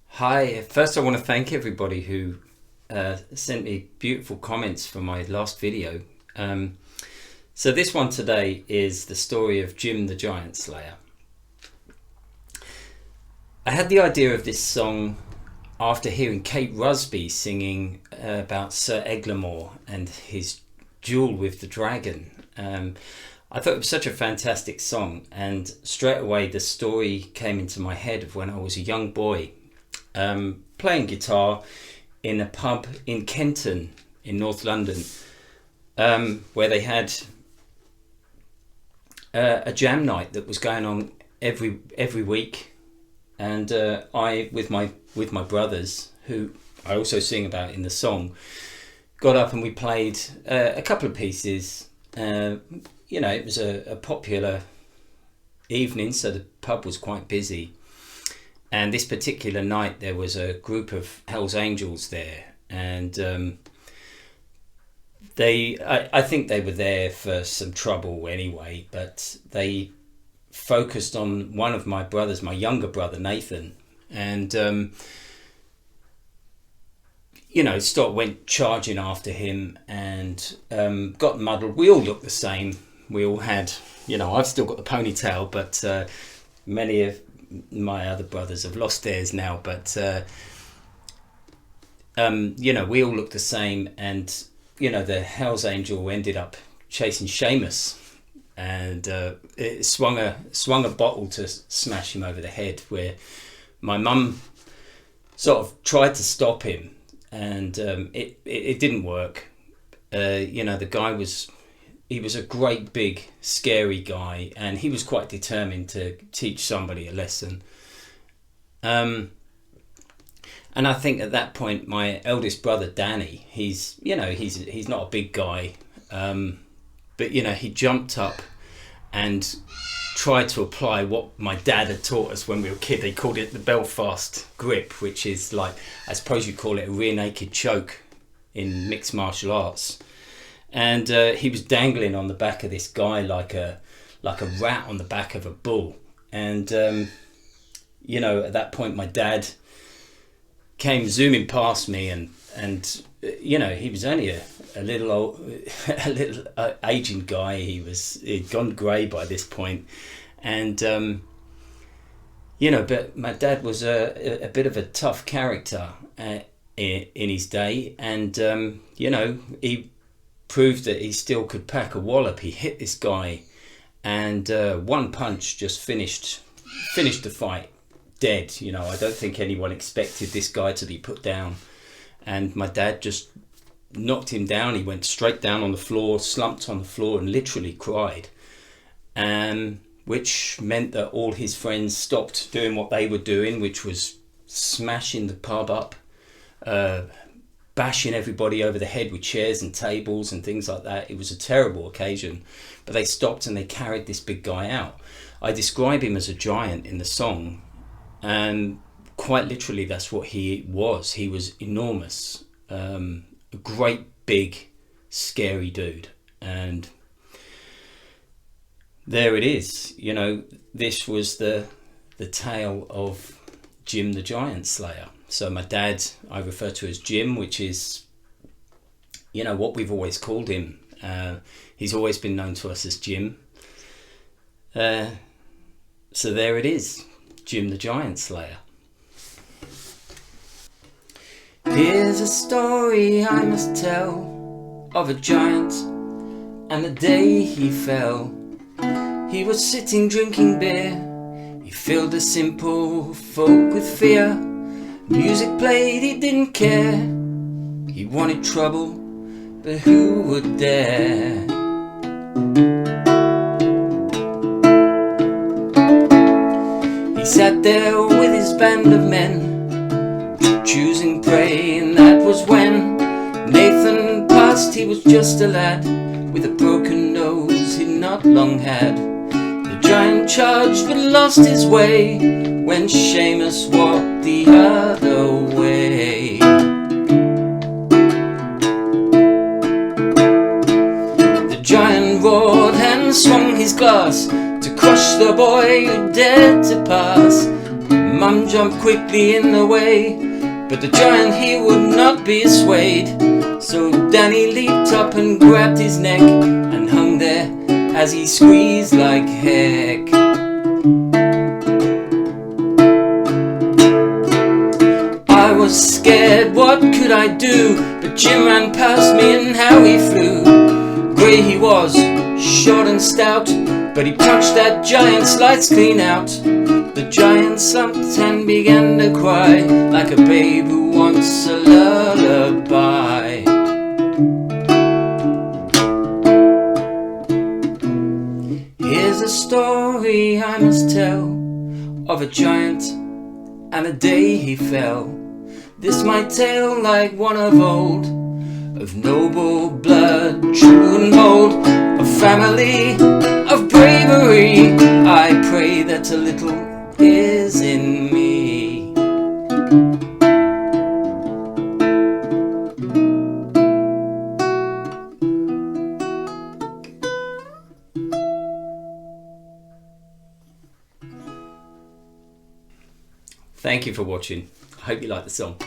Hi, first I want to thank everybody who sent me beautiful comments for my last video. So this one today is the story of Jim the Giant Slayer. I had the idea of this song after hearing Kate Rusby singing about Sir Eglamour and his duel with the dragon. I thought it was such a fantastic song, and straight away the story came into my head of when I was a young boy playing guitar in a pub in Kenton in North London, where they had a jam night that was going on every week, and I with my brothers, who I also sing about in the song, got up and we played a couple of pieces. You know, it was a popular evening, so the pub was quite busy. And this particular night there was a group of Hell's Angels there, and I think they were there for some trouble anyway, but they focused on one of my brothers, my younger brother Nathan, and you know, went charging after him and got muddled. We all looked the same. We all had, you know, I've still got the ponytail, but many of my other brothers have lost theirs now, but you know, we all looked the same, and you know, the Hell's Angel ended up chasing Seamus, and it swung a bottle to smash him over the head, where my mum sort of tried to stop him, and it didn't work. You know, the guy was a great big scary guy, and he was quite determined to teach somebody a lesson. And I think at that point my eldest brother Danny, he's not a big guy, but you know, he jumped up and tried to apply what my dad had taught us when we were a kid. They called it the Belfast grip, which is like, I suppose you'd call it a rear naked choke in mixed martial arts. And he was dangling on the back of this guy like a rat on the back of a bull. And you know, at that point my dad came zooming past me, and you know, he was only a little aging guy. He'd gone grey by this point, and you know, but my dad was a bit of a tough character in his day, and you know, he proved that he still could pack a wallop. He hit this guy, and one punch just finished the fight dead. You know, I don't think anyone expected this guy to be put down, and my dad just knocked him down. He went straight down on the floor, slumped on the floor, and literally cried, which meant that all his friends stopped doing what they were doing, which was smashing the pub up, bashing everybody over the head with chairs and tables and things like that. It was a terrible occasion, but they stopped and they carried this big guy out. I describe him as a giant in the song, and quite literally that's what he was. He was enormous, a great big scary dude. And there it is. You know, this was the tale of Jim the Giant Slayer. So my dad, I refer to as Jim, which is, you know, what we've always called him. He's always been known to us as Jim. So there it is, Jim the Giant Slayer. Here's a story I must tell of a giant and the day he fell. He was sitting drinking beer. He filled the simple folk with fear. Music played, he didn't care. He wanted trouble, but who would dare? He sat there with his band of men, choosing prey, and that was when Nathan passed. He was just a lad with a broken nose he'd not long had. The giant charged but lost his way when Seamus walked the other way. The giant roared and swung his glass to crush the boy who dared to pass. Mum jumped quickly in the way, but the giant he would not be swayed. So Danny leaped up and grabbed his neck and hung there as he squeezed like heck. I was scared, what could I do? But Jim ran past me and how he flew. Grey he was, short and stout, but he punched that giant's lights clean out. The giant slumped and began to cry like a babe who wants a lullaby. Here's a story I must tell of a giant and a day he fell. This my tale like one of old, of noble blood, true and bold, of family, of bravery. I pray that a little is in me. Thank you for watching. I hope you like the song.